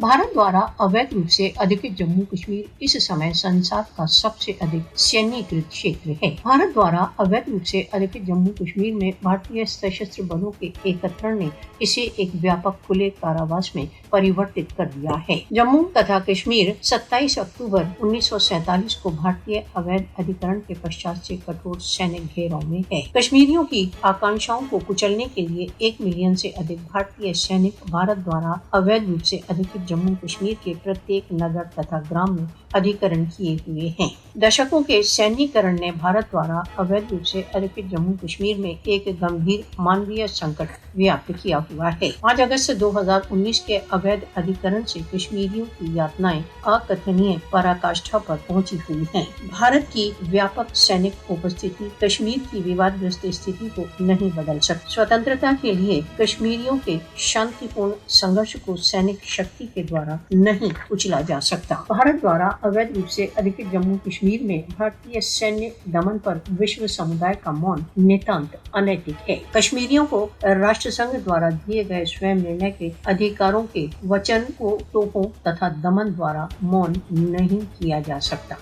भारत द्वारा अवैध रूप से अधिकृत जम्मू कश्मीर इस समय संसार का सबसे अधिक सैन्यीकृत क्षेत्र है। भारत द्वारा अवैध रूप से अधिकृत जम्मू कश्मीर में भारतीय सशस्त्र बलों के एकत्रण ने इसे एक व्यापक खुले कारावास में परिवर्तित कर दिया है। जम्मू तथा कश्मीर 27 अक्टूबर 1947 को भारतीय अवैध अधिकरण के पश्चात से कठोर सैनिक घेराव में है। कश्मीरियों की आकांक्षाओं को कुचलने के लिए 1 मिलियन से अधिक भारतीय सैनिक भारत द्वारा अवैध रूप से अधिकृत जम्मू कश्मीर के प्रत्येक नगर तथा ग्राम में अधिकरण किए हुए हैं। दशकों के सैन्यीकरण ने भारत द्वारा अवैध रूप से अधिकृत जम्मू कश्मीर में एक गंभीर मानवीय संकट व्याप्त किया हुआ है। 5 अगस्त 2019 के अवैध अधिकरण से कश्मीरियों की यातनाएं अकथनीय पराकाष्ठा पर पहुंची हुई हैं। भारत की व्यापक सैनिक उपस्थिति कश्मीर की विवादग्रस्त स्थिति को नहीं बदल सकती। स्वतंत्रता के लिए कश्मीरियों के शांतिपूर्ण संघर्ष को सैनिक शक्ति के द्वारा नहीं कुचला जा सकता। भारत द्वारा अवैध रूप से अधिकृत जम्मू कश्मीर में भारतीय सैन्य दमन पर विश्व समुदाय का मौन नितांत अनैतिक है। कश्मीरियों को राष्ट्र संघ द्वारा दिए गए स्वयं निर्णय के अधिकारों के वचन को तोपों तथा दमन द्वारा मौन नहीं किया जा सकता।